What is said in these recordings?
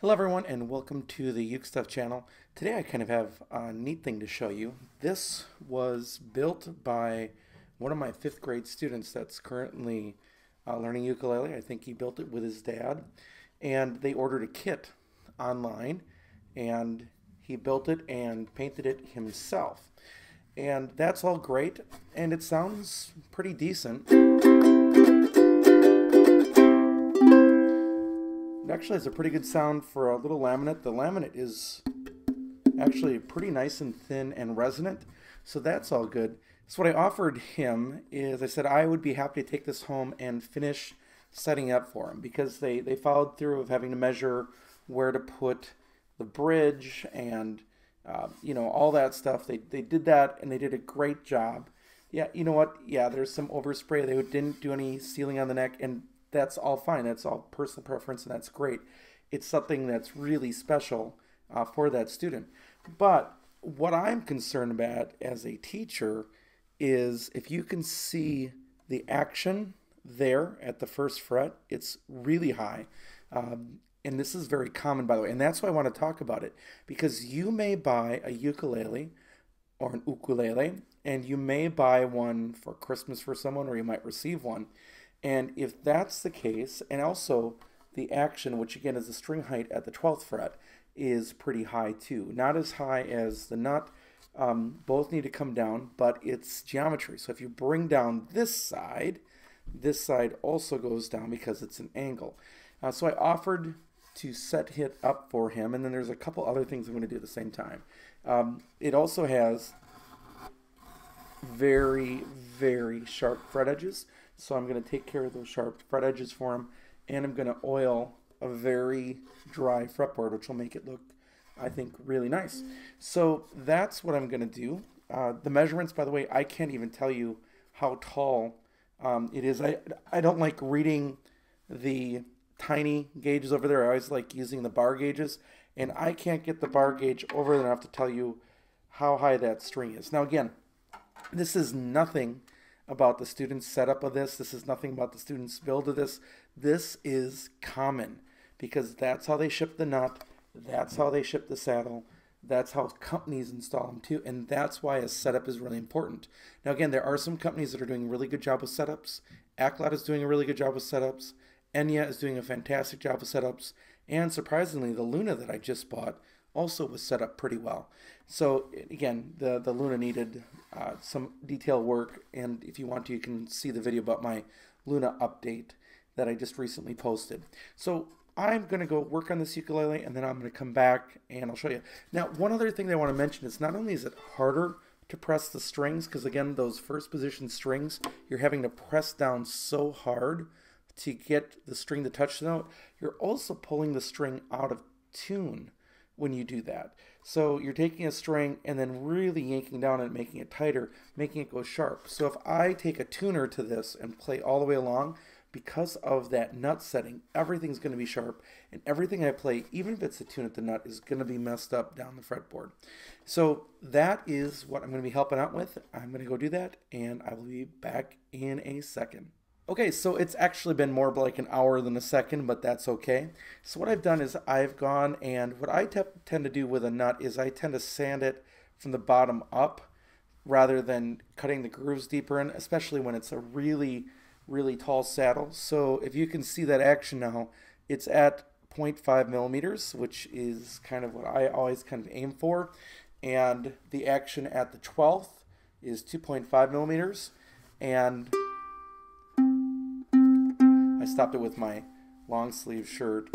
Hello everyone and welcome to the UkeStuff channel. Today I kind of have a neat thing to show you. This was built by one of my 5th grade students that's currently learning ukulele. I think he built it with his dad, and they ordered a kit online and he built it and painted it himself. And that's all great and it sounds pretty decent. It actually has a pretty good sound for a little laminate. The laminate is actually pretty nice and thin and resonant, so that's all good. So what I offered him is I said I would be happy to take this home and finish setting up for him, because they followed through of having to measure where to put the bridge and all that stuff. They did that and they did a great job. Yeah, you know what? Yeah, there's some overspray. They didn't do any sealing on the neck, and that's all fine. That's all personal preference, and that's great. It's something that's really special for that student. But what I'm concerned about as a teacher is if you can see the action there at the 1st fret, it's really high. And this is very common, by the way, and that's why I want to talk about it, because you may buy a ukulele or an ukulele, and you may buy one for Christmas for someone, or you might receive one. And if that's the case, and also the action, which again is the string height at the 12th fret, is pretty high too. Not as high as the nut. Both need to come down, but it's geometry. So if you bring down this side also goes down because it's an angle. So I offered to set it up for him, and then there's a couple other things I'm going to do at the same time. It also has very, very sharp fret edges. So I'm going to take care of those sharp fret edges for him, and I'm going to oil a very dry fretboard, which will make it look, I think, really nice. So that's what I'm going to do. The measurements, by the way, I can't even tell you how tall it is. I don't like reading the tiny gauges over there. I always like using the bar gauges, and I can't get the bar gauge over enough to tell you how high that string is. Now again, this is nothing about the student's setup of this. This is nothing about the student's build of this. This is common because that's how they ship the nut. That's how they ship the saddle. That's how companies install them too. And that's why a setup is really important. Now again, there are some companies that are doing a really good job with setups. Acklot is doing a really good job with setups. Enya is doing a fantastic job with setups. And surprisingly, the Luna that I just bought also was set up pretty well. So again, the Luna needed some detail work, and if you want to, you can see the video about my Luna update that I just recently posted. So I'm going to go work on this ukulele, and then I'm going to come back and I'll show you. Now, one other thing that I want to mention is not only is it harder to press the strings, because again, those first position strings, you're having to press down so hard to get the string to touch the note, you're also pulling the string out of tune when you do that. So you're taking a string and then really yanking down and making it tighter, making it go sharp. So if I take a tuner to this and play all the way along, because of that nut setting, everything's going to be sharp, and everything I play, even if it's a tune at the nut, is going to be messed up down the fretboard. So that is what I'm going to be helping out with. I'm going to go do that, and I will be back in a second. Okay, so it's actually been more like an hour than a second, but that's okay. So what I've done is I've gone, and what I tend to do with a nut is I tend to sand it from the bottom up rather than cutting the grooves deeper in, especially when it's a really, really tall saddle. So if you can see that action now, it's at 0.5 millimeters, which is kind of what I always kind of aim for. And the action at the 12th is 2.5 millimeters. And I stopped it with my long sleeve shirt.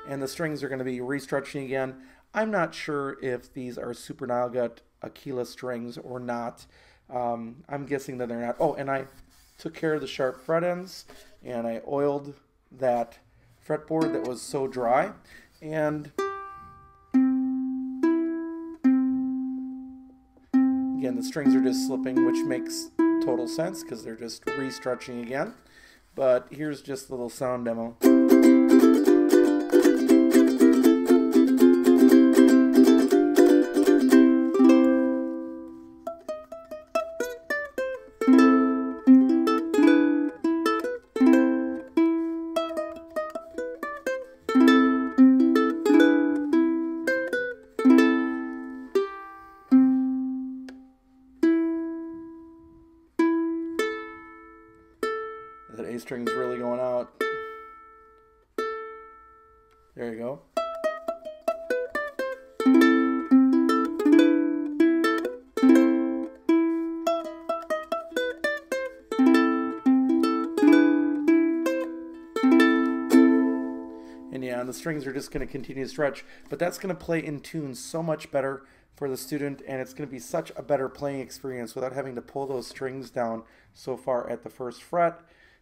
And the strings are going to be restretching again. I'm not sure if these are Super Nile Gut Aquila strings or not. I'm guessing that they're not. Oh, and I took care of the sharp fret ends, and I oiled that fretboard that was so dry. And again, the strings are just slipping, which makes total sense because they're just restretching again. But here's just a little sound demo. That A string's really going out. There you go. And yeah, and the strings are just going to continue to stretch, but that's going to play in tune so much better for the student, and it's going to be such a better playing experience without having to pull those strings down so far at the first fret.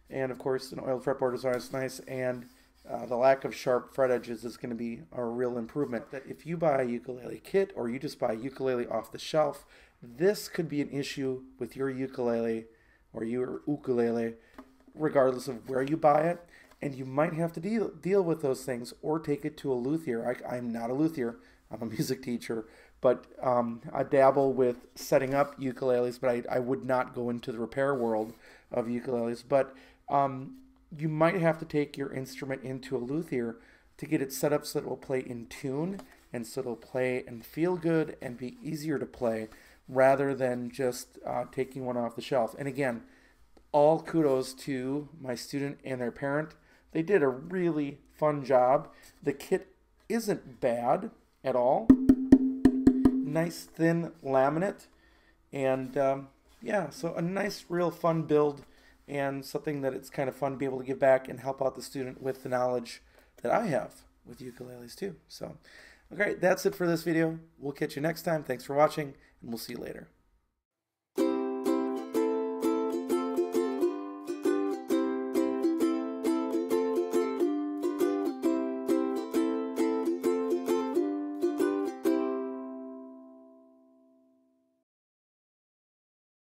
And of course, an oiled fretboard is always nice, and the lack of sharp fret edges is going to be a real improvement. That if you buy a ukulele kit or you just buy a ukulele off the shelf, this could be an issue with your ukulele or your ukulele, regardless of where you buy it. And you might have to deal with those things or take it to a luthier. I'm not a luthier. I'm a music teacher. But I dabble with setting up ukuleles, but I would not go into the repair world of ukuleles. But you might have to take your instrument into a luthier to get it set up so that it will play in tune and so it'll play and feel good and be easier to play rather than just taking one off the shelf. And again, all kudos to my student and their parent. They did a really fun job. The kit isn't bad at all. Nice thin laminate, and yeah, so a nice real fun build, and something that it's kind of fun to be able to give back and help out the student with the knowledge that I have with ukuleles too. So okay, that's it for this video. We'll catch you next time. Thanks for watching, and we'll see you later.